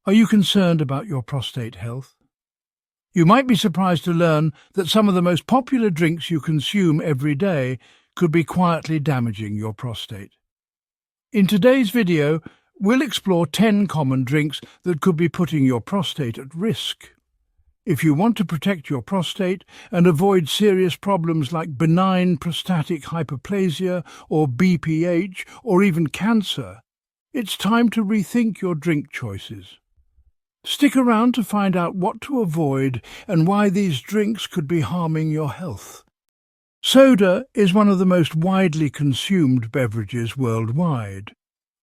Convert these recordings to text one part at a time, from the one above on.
Are you concerned about your prostate health? You might be surprised to learn that some of the most popular drinks you consume every day could be quietly damaging your prostate. In today's video, we'll explore 10 common drinks that could be putting your prostate at risk. If you want to protect your prostate and avoid serious problems like benign prostatic hyperplasia or BPH or even cancer, it's time to rethink your drink choices. Stick around to find out what to avoid and why these drinks could be harming your health. Soda is one of the most widely consumed beverages worldwide,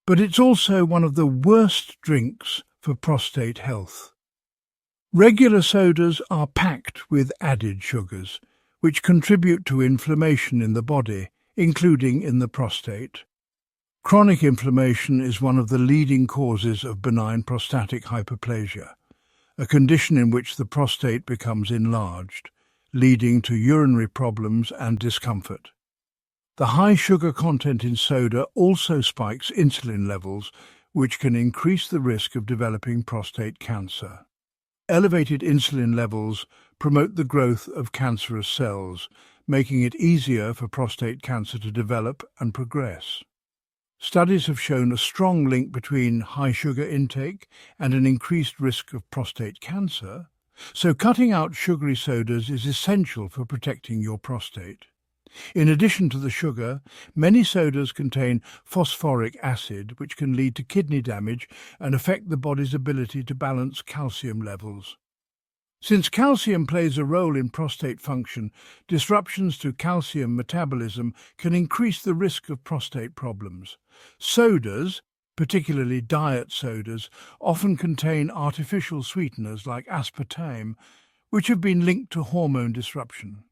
but it's also one of the worst drinks for prostate health. Regular sodas are packed with added sugars, which contribute to inflammation in the body, including in the prostate. Chronic inflammation is one of the leading causes of benign prostatic hyperplasia, a condition in which the prostate becomes enlarged, leading to urinary problems and discomfort. The high sugar content in soda also spikes insulin levels, which can increase the risk of developing prostate cancer. Elevated insulin levels promote the growth of cancerous cells, making it easier for prostate cancer to develop and progress. Studies have shown a strong link between high sugar intake and an increased risk of prostate cancer, so cutting out sugary sodas is essential for protecting your prostate. In addition to the sugar, many sodas contain phosphoric acid, which can lead to kidney damage and affect the body's ability to balance calcium levels. Since calcium plays a role in prostate function, disruptions to calcium metabolism can increase the risk of prostate problems. Sodas, particularly diet sodas, often contain artificial sweeteners like aspartame, which have been linked to hormone disruption.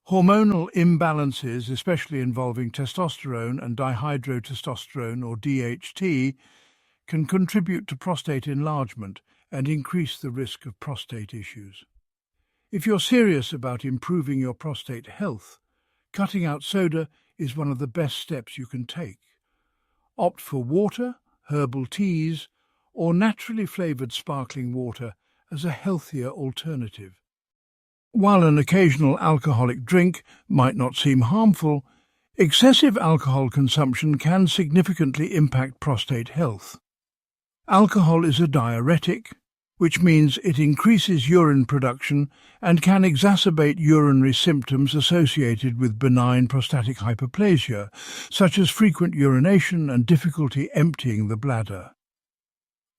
Hormonal imbalances, especially involving testosterone and dihydrotestosterone or DHT, can contribute to prostate enlargement and increase the risk of prostate issues. If you're serious about improving your prostate health, cutting out soda is one of the best steps you can take. Opt for water, herbal teas, or naturally flavored sparkling water as a healthier alternative. While an occasional alcoholic drink might not seem harmful, excessive alcohol consumption can significantly impact prostate health. Alcohol is a diuretic, which means it increases urine production and can exacerbate urinary symptoms associated with benign prostatic hyperplasia, such as frequent urination and difficulty emptying the bladder.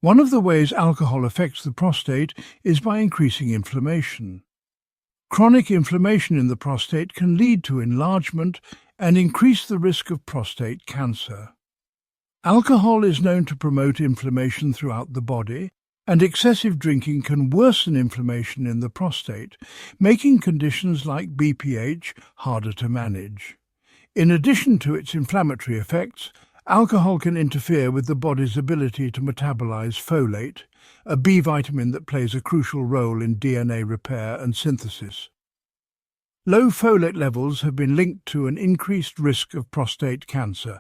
One of the ways alcohol affects the prostate is by increasing inflammation. Chronic inflammation in the prostate can lead to enlargement and increase the risk of prostate cancer. Alcohol is known to promote inflammation throughout the body, and excessive drinking can worsen inflammation in the prostate, making conditions like BPH harder to manage. In addition to its inflammatory effects, alcohol can interfere with the body's ability to metabolize folate, a B vitamin that plays a crucial role in DNA repair and synthesis. Low folate levels have been linked to an increased risk of prostate cancer,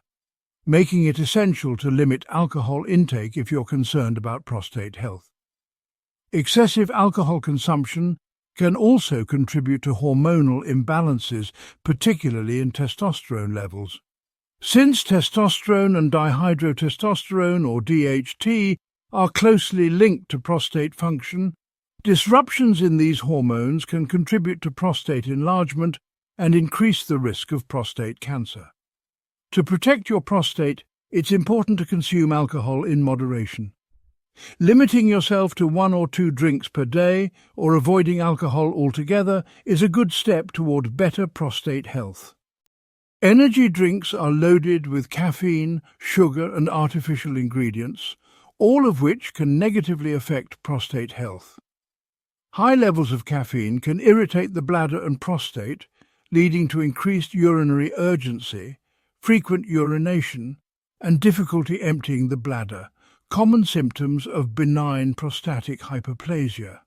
making it essential to limit alcohol intake if you're concerned about prostate health. Excessive alcohol consumption can also contribute to hormonal imbalances, particularly in testosterone levels. Since testosterone and dihydrotestosterone, or DHT, are closely linked to prostate function, disruptions in these hormones can contribute to prostate enlargement and increase the risk of prostate cancer. To protect your prostate, it's important to consume alcohol in moderation. Limiting yourself to 1 or 2 drinks per day or avoiding alcohol altogether is a good step toward better prostate health. Energy drinks are loaded with caffeine, sugar, and artificial ingredients, all of which can negatively affect prostate health. High levels of caffeine can irritate the bladder and prostate, leading to increased urinary urgency, frequent urination, and difficulty emptying the bladder, common symptoms of benign prostatic hyperplasia.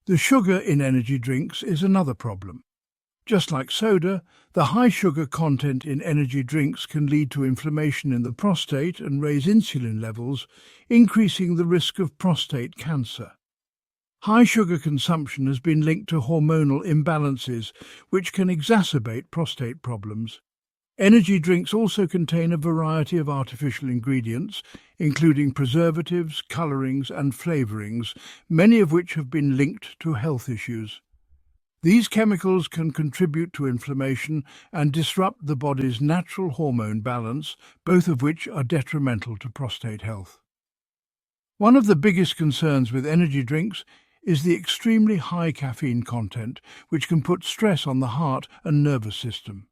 The sugar in energy drinks is another problem. Just like soda, the high sugar content in energy drinks can lead to inflammation in the prostate and raise insulin levels, increasing the risk of prostate cancer. High sugar consumption has been linked to hormonal imbalances, which can exacerbate prostate problems. Energy drinks also contain a variety of artificial ingredients, including preservatives, colorings, and flavorings, many of which have been linked to health issues. These chemicals can contribute to inflammation and disrupt the body's natural hormone balance, both of which are detrimental to prostate health. One of the biggest concerns with energy drinks is the extremely high caffeine content, which can put stress on the heart and nervous system.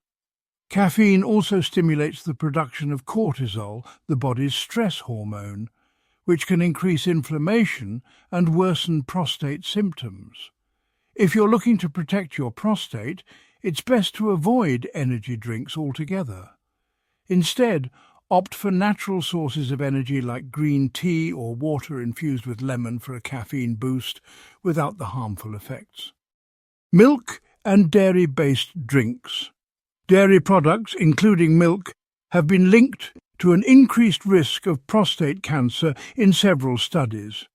Caffeine also stimulates the production of cortisol, the body's stress hormone, which can increase inflammation and worsen prostate symptoms. If you're looking to protect your prostate, it's best to avoid energy drinks altogether. Instead, opt for natural sources of energy like green tea or water infused with lemon for a caffeine boost without the harmful effects. Milk and dairy-based drinks. Dairy products, including milk, have been linked to an increased risk of prostate cancer in several studies.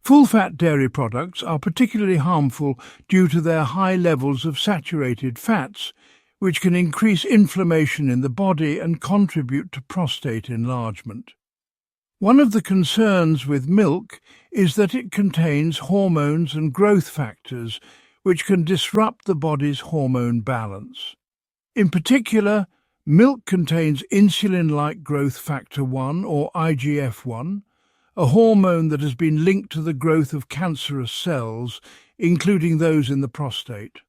Full-fat dairy products are particularly harmful due to their high levels of saturated fats, which can increase inflammation in the body and contribute to prostate enlargement. One of the concerns with milk is that it contains hormones and growth factors, which can disrupt the body's hormone balance. In particular, milk contains insulin-like growth factor 1 or IGF-1, a hormone that has been linked to the growth of cancerous cells, including those in the prostate.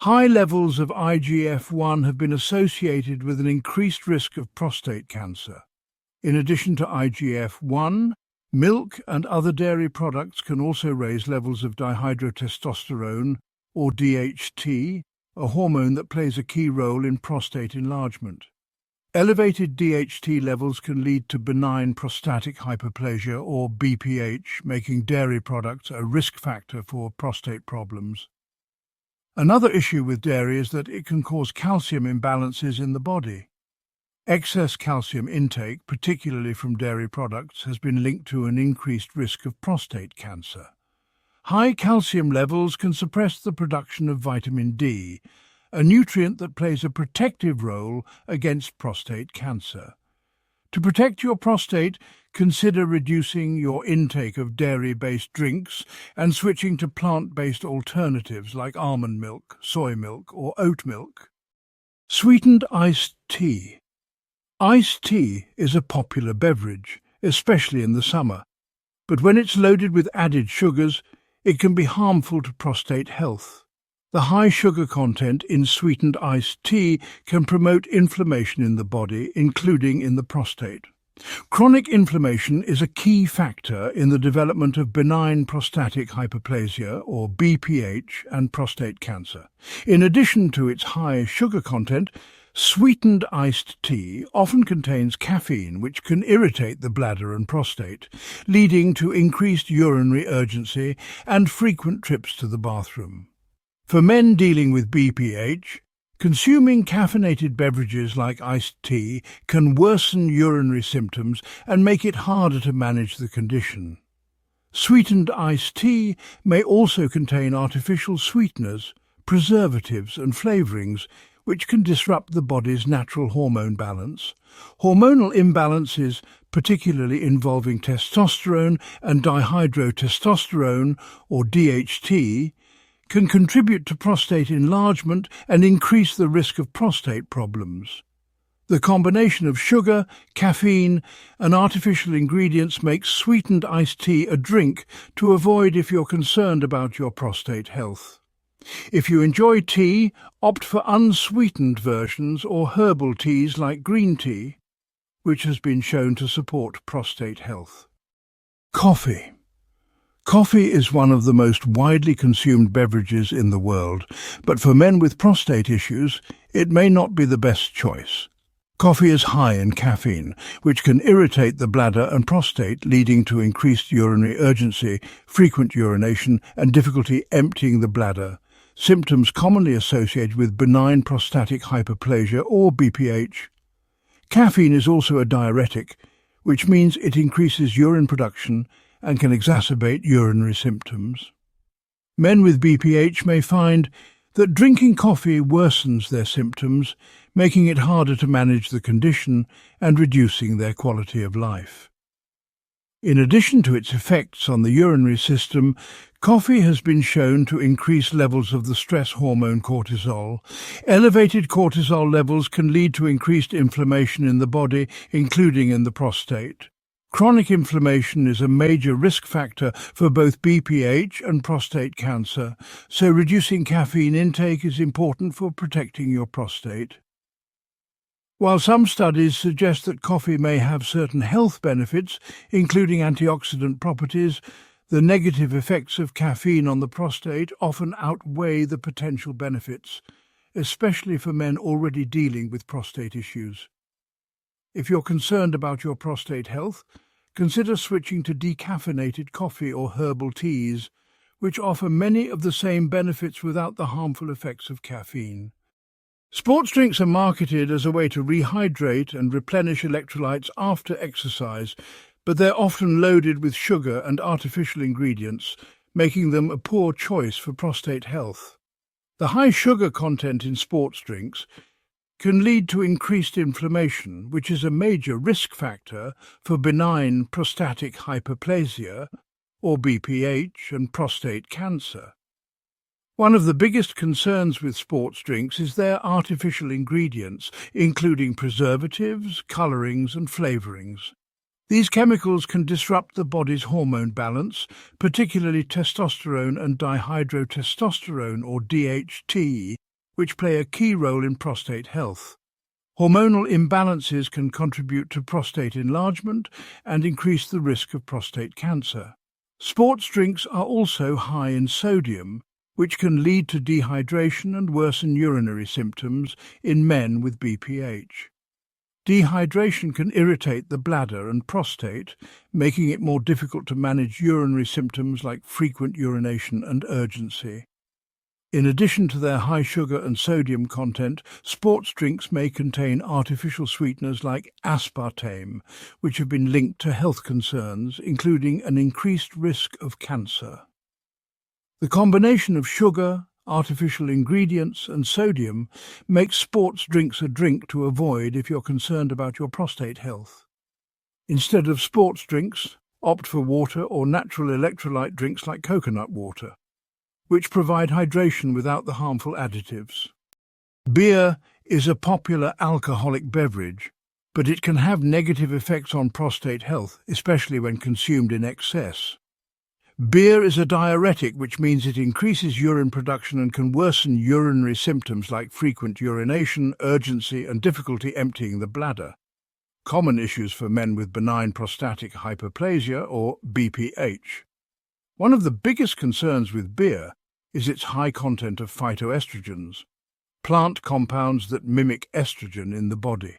High levels of IGF-1 have been associated with an increased risk of prostate cancer. In addition to IGF-1, milk and other dairy products can also raise levels of dihydrotestosterone, or DHT, a hormone that plays a key role in prostate enlargement. Elevated DHT levels can lead to benign prostatic hyperplasia, or BPH, making dairy products a risk factor for prostate problems. Another issue with dairy is that it can cause calcium imbalances in the body. Excess calcium intake, particularly from dairy products, has been linked to an increased risk of prostate cancer. High calcium levels can suppress the production of vitamin D, a nutrient that plays a protective role against prostate cancer. To protect your prostate, consider reducing your intake of dairy-based drinks and switching to plant-based alternatives like almond milk, soy milk, or oat milk. Sweetened iced tea. Iced tea is a popular beverage, especially in the summer, but when it's loaded with added sugars, it can be harmful to prostate health. The high sugar content in sweetened iced tea can promote inflammation in the body, including in the prostate. Chronic inflammation is a key factor in the development of benign prostatic hyperplasia, or BPH, and prostate cancer. In addition to its high sugar content, sweetened iced tea often contains caffeine, which can irritate the bladder and prostate, leading to increased urinary urgency and frequent trips to the bathroom. For men dealing with BPH, consuming caffeinated beverages like iced tea can worsen urinary symptoms and make it harder to manage the condition. Sweetened iced tea may also contain artificial sweeteners, preservatives and flavorings, which can disrupt the body's natural hormone balance. Hormonal imbalances, particularly involving testosterone and dihydrotestosterone, or DHT, can contribute to prostate enlargement and increase the risk of prostate problems. The combination of sugar, caffeine, and artificial ingredients makes sweetened iced tea a drink to avoid if you're concerned about your prostate health. If you enjoy tea, opt for unsweetened versions or herbal teas like green tea, which has been shown to support prostate health. Coffee. Coffee is one of the most widely consumed beverages in the world, but for men with prostate issues, it may not be the best choice. Coffee is high in caffeine, which can irritate the bladder and prostate, leading to increased urinary urgency, frequent urination, and difficulty emptying the bladder. symptoms commonly associated with benign prostatic hyperplasia or BPH. Caffeine is also a diuretic, which means it increases urine production and can exacerbate urinary symptoms. Men with BPH may find that drinking coffee worsens their symptoms, making it harder to manage the condition and reducing their quality of life. In addition to its effects on the urinary system, coffee has been shown to increase levels of the stress hormone cortisol. Elevated cortisol levels can lead to increased inflammation in the body, including in the prostate. Chronic inflammation is a major risk factor for both BPH and prostate cancer, so reducing caffeine intake is important for protecting your prostate. While some studies suggest that coffee may have certain health benefits, including antioxidant properties, the negative effects of caffeine on the prostate often outweigh the potential benefits, especially for men already dealing with prostate issues. If you're concerned about your prostate health, consider switching to decaffeinated coffee or herbal teas, which offer many of the same benefits without the harmful effects of caffeine. Sports drinks are marketed as a way to rehydrate and replenish electrolytes after exercise, but they're often loaded with sugar and artificial ingredients, making them a poor choice for prostate health. The high sugar content in sports drinks can lead to increased inflammation, which is a major risk factor for benign prostatic hyperplasia, or BPH, and prostate cancer. One of the biggest concerns with sports drinks is their artificial ingredients, including preservatives, colorings, and flavorings. These chemicals can disrupt the body's hormone balance, particularly testosterone and dihydrotestosterone, or DHT, which play a key role in prostate health. Hormonal imbalances can contribute to prostate enlargement and increase the risk of prostate cancer. Sports drinks are also high in sodium, which can lead to dehydration and worsen urinary symptoms in men with BPH. Dehydration can irritate the bladder and prostate, making it more difficult to manage urinary symptoms like frequent urination and urgency. In addition to their high sugar and sodium content, sports drinks may contain artificial sweeteners like aspartame, which have been linked to health concerns, including an increased risk of cancer. The combination of sugar, artificial ingredients, and sodium makes sports drinks a drink to avoid if you're concerned about your prostate health. Instead of sports drinks, opt for water or natural electrolyte drinks like coconut water, which provide hydration without the harmful additives. Beer is a popular alcoholic beverage, but it can have negative effects on prostate health, especially when consumed in excess. Beer is a diuretic, which means it increases urine production and can worsen urinary symptoms like frequent urination, urgency, and difficulty emptying the bladder. Common issues for men with benign prostatic hyperplasia, or BPH. One of the biggest concerns with beer is its high content of phytoestrogens, plant compounds that mimic estrogen in the body.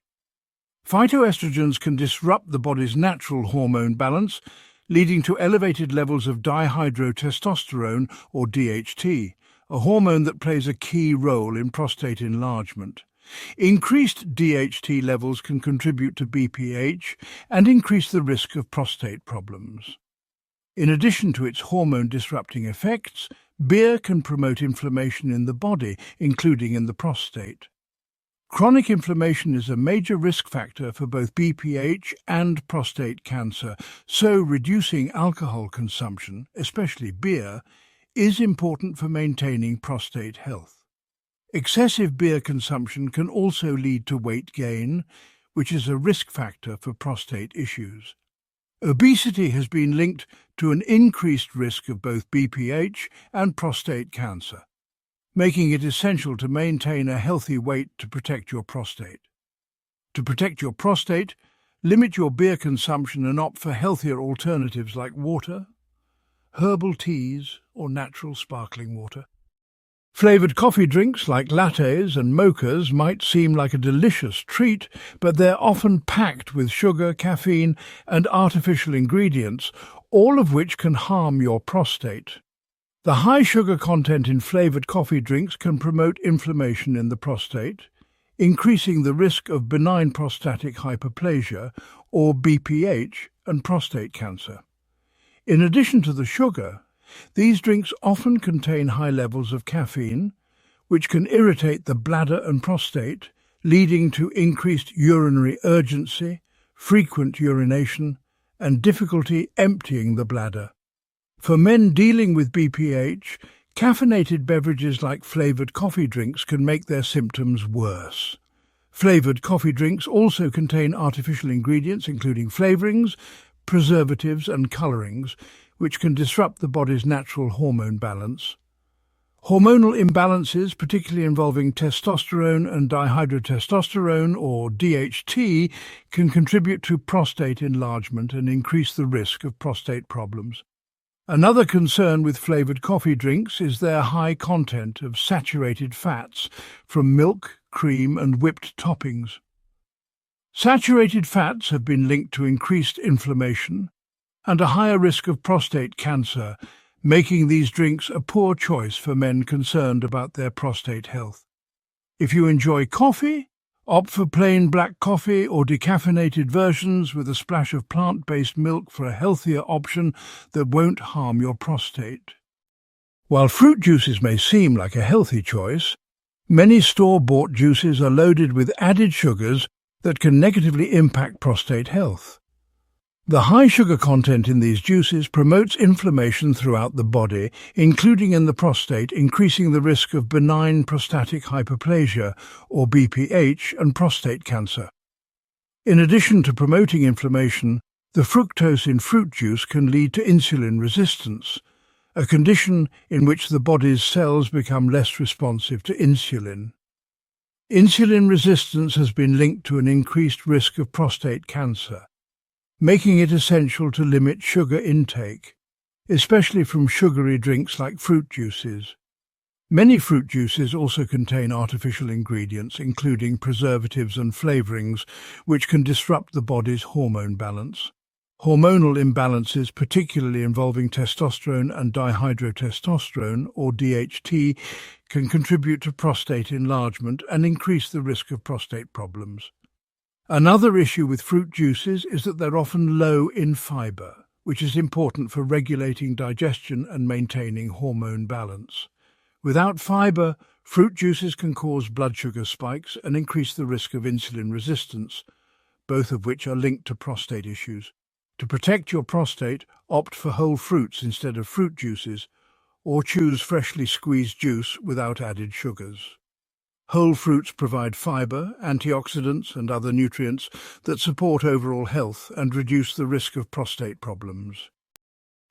Phytoestrogens can disrupt the body's natural hormone balance, leading to elevated levels of dihydrotestosterone, or DHT, a hormone that plays a key role in prostate enlargement. Increased DHT levels can contribute to BPH and increase the risk of prostate problems. In addition to its hormone-disrupting effects, beer can promote inflammation in the body, including in the prostate. Chronic inflammation is a major risk factor for both BPH and prostate cancer, so reducing alcohol consumption, especially beer, is important for maintaining prostate health. Excessive beer consumption can also lead to weight gain, which is a risk factor for prostate issues. Obesity has been linked to an increased risk of both BPH and prostate cancer, making it essential to maintain a healthy weight to protect your prostate. To protect your prostate, limit your beer consumption and opt for healthier alternatives like water, herbal teas, or natural sparkling water. Flavored coffee drinks like lattes and mochas might seem like a delicious treat, but they're often packed with sugar, caffeine, and artificial ingredients, all of which can harm your prostate. The high sugar content in flavored coffee drinks can promote inflammation in the prostate, increasing the risk of benign prostatic hyperplasia, or BPH, and prostate cancer. In addition to the sugar, these drinks often contain high levels of caffeine, which can irritate the bladder and prostate, leading to increased urinary urgency, frequent urination, and difficulty emptying the bladder. For men dealing with BPH, caffeinated beverages like flavored coffee drinks can make their symptoms worse. Flavored coffee drinks also contain artificial ingredients including flavorings, preservatives and colorings, which can disrupt the body's natural hormone balance. Hormonal imbalances, particularly involving testosterone and dihydrotestosterone, or DHT, can contribute to prostate enlargement and increase the risk of prostate problems. Another concern with flavored coffee drinks is their high content of saturated fats from milk, cream, and whipped toppings. Saturated fats have been linked to increased inflammation and a higher risk of prostate cancer, making these drinks a poor choice for men concerned about their prostate health. If you enjoy coffee, opt for plain black coffee or decaffeinated versions with a splash of plant-based milk for a healthier option that won't harm your prostate. While fruit juices may seem like a healthy choice, many store-bought juices are loaded with added sugars that can negatively impact prostate health. The high sugar content in these juices promotes inflammation throughout the body, including in the prostate, increasing the risk of benign prostatic hyperplasia, or BPH, and prostate cancer. In addition to promoting inflammation, the fructose in fruit juice can lead to insulin resistance, a condition in which the body's cells become less responsive to insulin. Insulin resistance has been linked to an increased risk of prostate cancer, making it essential to limit sugar intake, especially from sugary drinks like fruit juices. Many fruit juices also contain artificial ingredients, including preservatives and flavorings, which can disrupt the body's hormone balance. Hormonal imbalances, particularly involving testosterone and dihydrotestosterone, or DHT, can contribute to prostate enlargement and increase the risk of prostate problems. Another issue with fruit juices is that they're often low in fiber, which is important for regulating digestion and maintaining hormone balance. Without fiber, fruit juices can cause blood sugar spikes and increase the risk of insulin resistance, both of which are linked to prostate issues. To protect your prostate, opt for whole fruits instead of fruit juices, or choose freshly squeezed juice without added sugars. Whole fruits provide fiber, antioxidants, and other nutrients that support overall health and reduce the risk of prostate problems.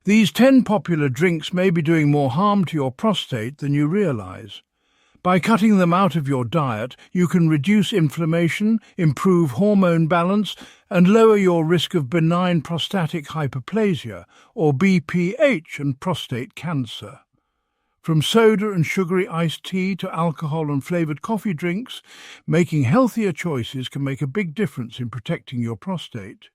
These 10 popular drinks may be doing more harm to your prostate than you realize. By cutting them out of your diet, you can reduce inflammation, improve hormone balance, and lower your risk of benign prostatic hyperplasia, or BPH, and prostate cancer. From soda and sugary iced tea to alcohol and flavored coffee drinks, making healthier choices can make a big difference in protecting your prostate.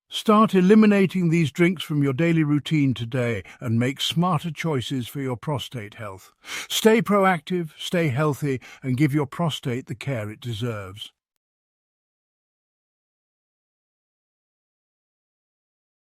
Start eliminating these drinks from your daily routine today and make smarter choices for your prostate health. Stay proactive, stay healthy, and give your prostate the care it deserves.